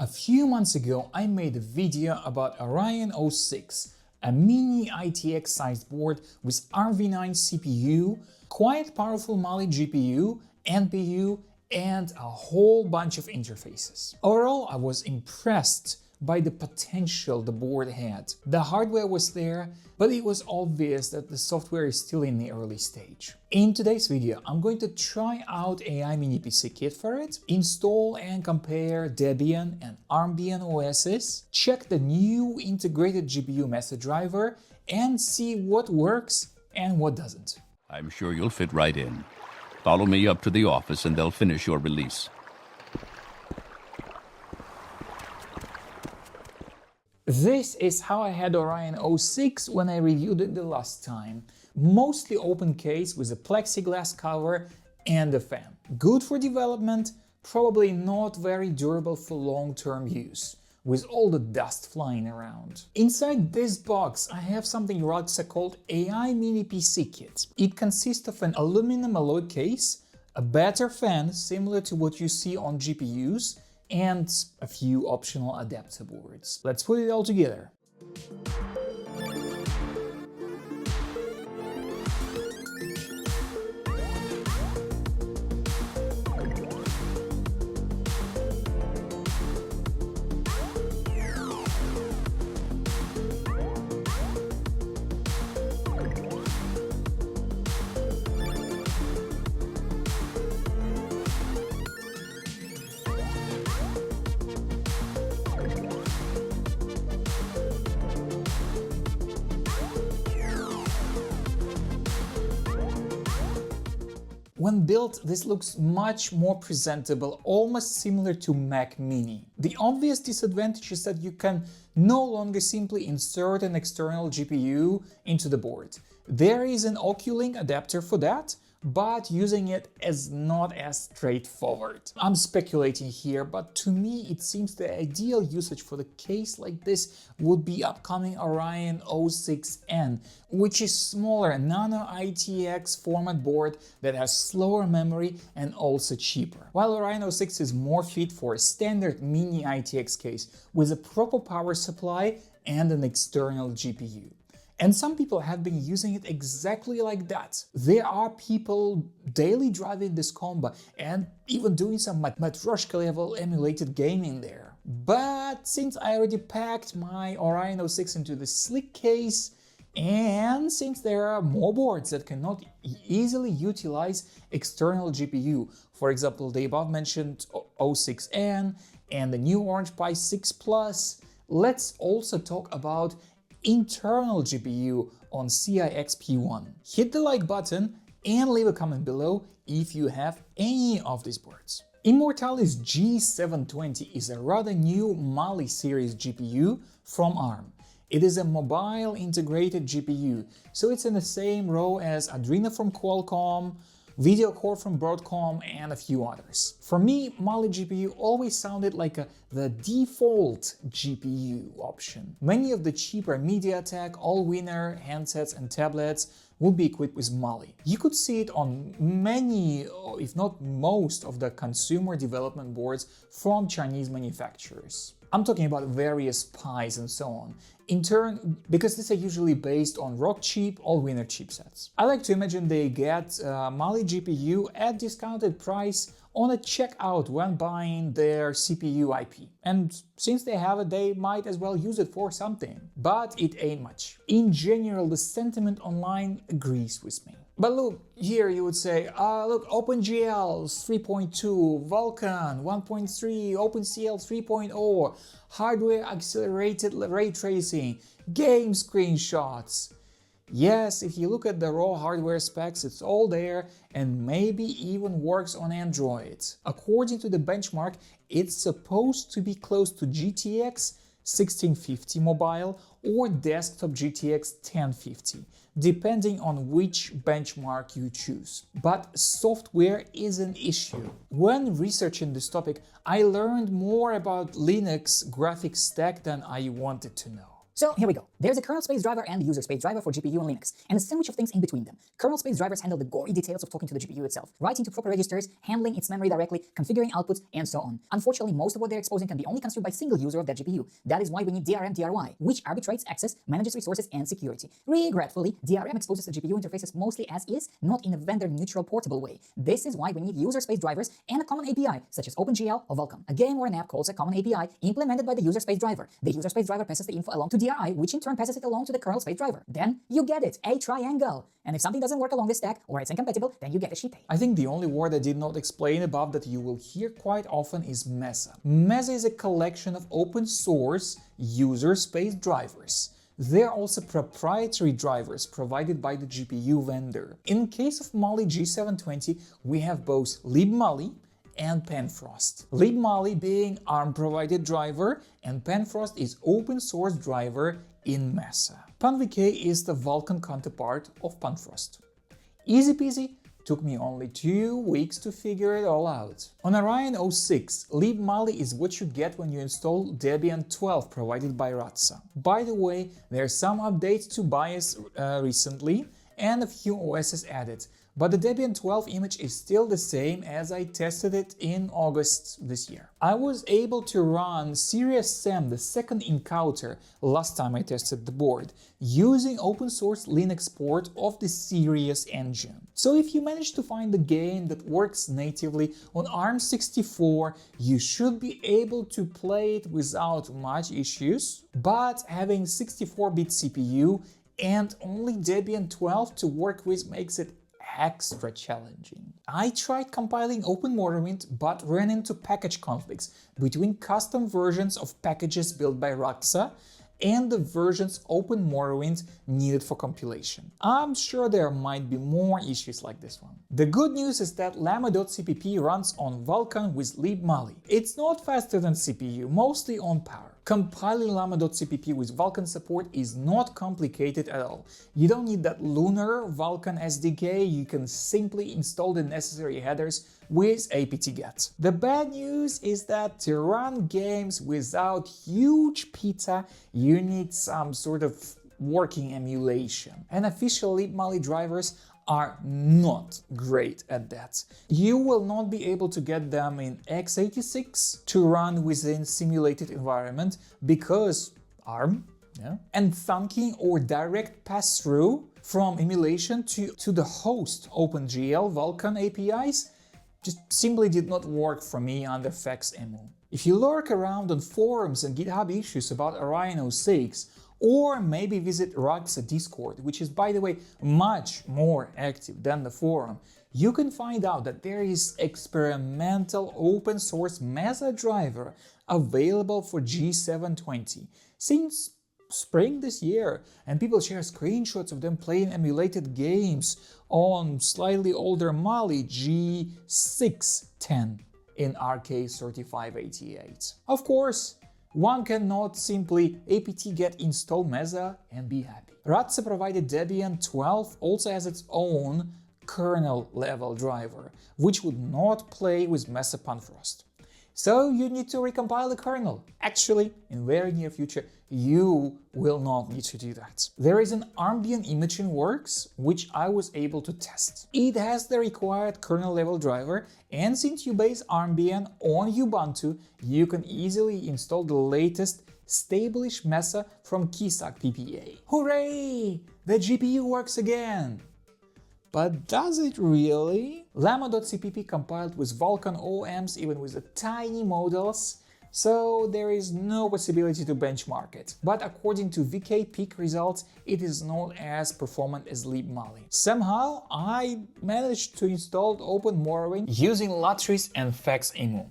A few months ago, I made a video about Orion O6, a mini ITX-sized board with Armv9 CPU, quite powerful Mali GPU, NPU, and a whole bunch of interfaces. Overall, I was impressed by the potential the board had. The hardware was there, but it was obvious that the software is still in the early stage. In today's video, I'm going to try out AI Mini PC Kit for it, install and compare Debian and Armbian OSs, check the new integrated GPU Mesa driver, and see what works and what doesn't. I'm sure you'll fit right in. Follow me up to the office and they'll finish your release. This is how I had Orion O6 when I reviewed it the last time. Mostly open case with a plexiglass cover and a fan. Good for development, probably not very durable for long-term use, with all the dust flying around. Inside this box I have something Radxa called AI Mini PC Kit. It consists of an aluminum alloy case, a better fan similar to what you see on GPUs, and a few optional adapter boards. Let's put it all together. When built, this looks much more presentable, almost similar to Mac Mini. The obvious disadvantage is that you can no longer simply insert an external GPU into the board. There is an Oculink adapter for that, but using it is not as straightforward. I'm speculating here, but to me it seems the ideal usage for the case like this would be upcoming Orion O6N, which is smaller nano ITX format board that has slower memory and also cheaper. While Orion O6 is more fit for a standard mini ITX case with a proper power supply and an external GPU. And some people have been using it exactly like that. There are people daily driving this combo and even doing some Matryoshka level emulated gaming there. But since I already packed my Orion O6 into the slick case, and since there are more boards that cannot easily utilize external GPU, for example the above mentioned O6N and the new Orange Pi 6 Plus, let's also talk about internal GPU on CIXP1. Hit the like button and leave a comment below if you have any of these boards. Immortalis G720 is a rather new Mali series GPU from ARM. It is a mobile integrated GPU, so it's in the same row as Adreno from Qualcomm, Video Core from Broadcom, and a few others. For me, Mali GPU always sounded like the default GPU option. Many of the cheaper MediaTek, all-winner handsets and tablets would be equipped with Mali. You could see it on many, if not most, of the consumer development boards from Chinese manufacturers. I'm talking about various Pis and so on. In turn, because these are usually based on Rockchip all-winner chipsets. I like to imagine they get Mali GPU at discounted price on a checkout when buying their CPU IP. And since they have it, they might as well use it for something. But it ain't much. In general, the sentiment online agrees with me. But look, here you would say, look, OpenGL 3.2, Vulkan 1.3, OpenCL 3.0, hardware accelerated ray tracing, game screenshots. Yes, if you look at the raw hardware specs, it's all there and maybe even works on Android. According to the benchmark, it's supposed to be close to GTX 1650 mobile or desktop GTX 1050, depending on which benchmark you choose. But software is an issue. When researching this topic, I learned more about Linux graphics stack than I wanted to know. So here we go. There's a kernel space driver and the user space driver for GPU and Linux, and a sandwich of things in between them. Kernel space drivers handle the gory details of talking to the GPU itself, writing to proper registers, handling its memory directly, configuring outputs, and so on. Unfortunately, most of what they're exposing can be only consumed by a single user of that GPU. That is why we need DRM/DRY, which arbitrates access, manages resources, and security. Regretfully, DRM exposes the GPU interfaces mostly as is, not in a vendor-neutral portable way. This is why we need user space drivers and a common API, such as OpenGL or Vulkan. A game or an app calls a common API implemented by the user space driver. The user space driver passes the info along to DRI, which in turn passes it along to the kernel space driver. Then you get it, a triangle. And if something doesn't work along this stack, or it's incompatible, then you get a shitty. I think the only word I did not explain above that you will hear quite often is Mesa. Mesa is a collection of open source user space drivers. They're also proprietary drivers provided by the GPU vendor. In case of Mali G720, we have both libmali and Panfrost. libmali being ARM-provided driver, and Panfrost is open-source driver in Mesa. PanVK is the Vulkan counterpart of Panfrost. Easy peasy, took me only 2 weeks to figure it all out. On Orion O6, libmali is what you get when you install Debian 12 provided by Radxa. By the way, there are some updates to BIOS recently, and a few OSs added. But the Debian 12 image is still the same as I tested it in August this year. I was able to run Serious Sam, the second encounter, last time I tested the board, using open source Linux port of the Serious engine. So if you manage to find a game that works natively on ARM64, you should be able to play it without much issues, but having 64-bit CPU and only Debian 12 to work with makes it extra challenging. I tried compiling OpenMorrowind but ran into package conflicts between custom versions of packages built by Radxa and the versions OpenMorrowind needed for compilation. I'm sure there might be more issues like this one. The good news is that llama.cpp runs on Vulkan with libmali. It's not faster than CPU, mostly on power. Compiling llama.cpp with Vulkan support is not complicated at all. You don't need that lunar Vulkan SDK, you can simply install the necessary headers with apt-get. The bad news is that to run games without huge pizza, you need some sort of working emulation. And official libmali drivers are not great at that. You will not be able to get them in x86 to run within simulated environment because ARM, and thunking or direct pass-through from emulation to the host OpenGL Vulkan APIs just simply did not work for me under FXEMU. If you lurk around on forums and GitHub issues about Orion O6, or maybe visit Radxa Discord, which is, by the way, much more active than the forum, you can find out that there is experimental open source Mesa driver available for G720 since spring this year, and people share screenshots of them playing emulated games on slightly older Mali G610 in RK3588. Of course, one cannot simply apt-get install Mesa and be happy. Radxa provided Debian 12 also has its own kernel-level driver, which would not play with Mesa Panfrost. So you need to recompile the kernel. Actually, in very near future, you will not need to do that. There is an Armbian image in works, which I was able to test. It has the required kernel-level driver, and since you base Armbian on Ubuntu, you can easily install the latest stable-ish Mesa from Kisak PPA. Hooray! The GPU works again! But does it really? llama.cpp compiled with Vulkan OMs even with the tiny models, so there is no possibility to benchmark it. But according to VK peak results, it is not as performant as libmali. Somehow, I managed to install OpenMorrowind using Latris and FXEMU.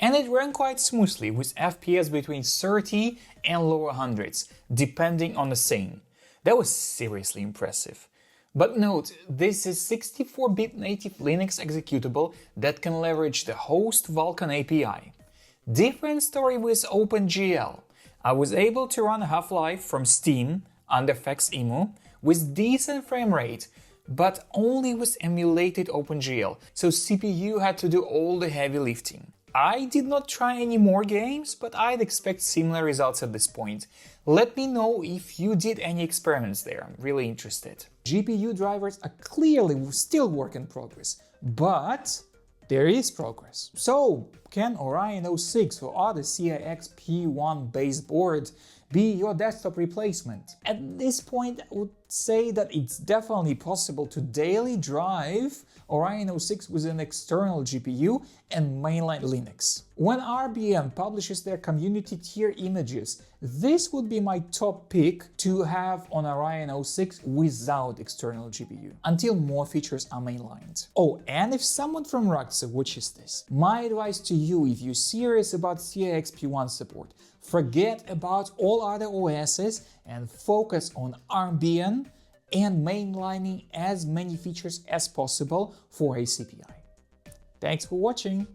And it ran quite smoothly with FPS between 30 and lower hundreds, depending on the scene. That was seriously impressive. But note, this is 64-bit native Linux executable that can leverage the host Vulkan API. Different story with OpenGL. I was able to run Half-Life from Steam under FXEMU with decent frame rate, but only with emulated OpenGL, so CPU had to do all the heavy lifting. I did not try any more games, but I'd expect similar results at this point. Let me know if you did any experiments there, I'm really interested. GPU drivers are clearly still work in progress, but there is progress. So, can Orion O6 or other CIX P1 based board be your desktop replacement? At this point, I would say that it's definitely possible to daily drive Orion O6 with an external GPU and mainline Linux. When Armbian publishes their community tier images, this would be my top pick to have on Orion O6 without external GPU, until more features are mainlined. Oh, and if someone from Radxa watches this, my advice to you, if you're serious about CIX P1 support, forget about all other OSs and focus on Armbian and mainlining as many features as possible for a CPI. Thanks for watching!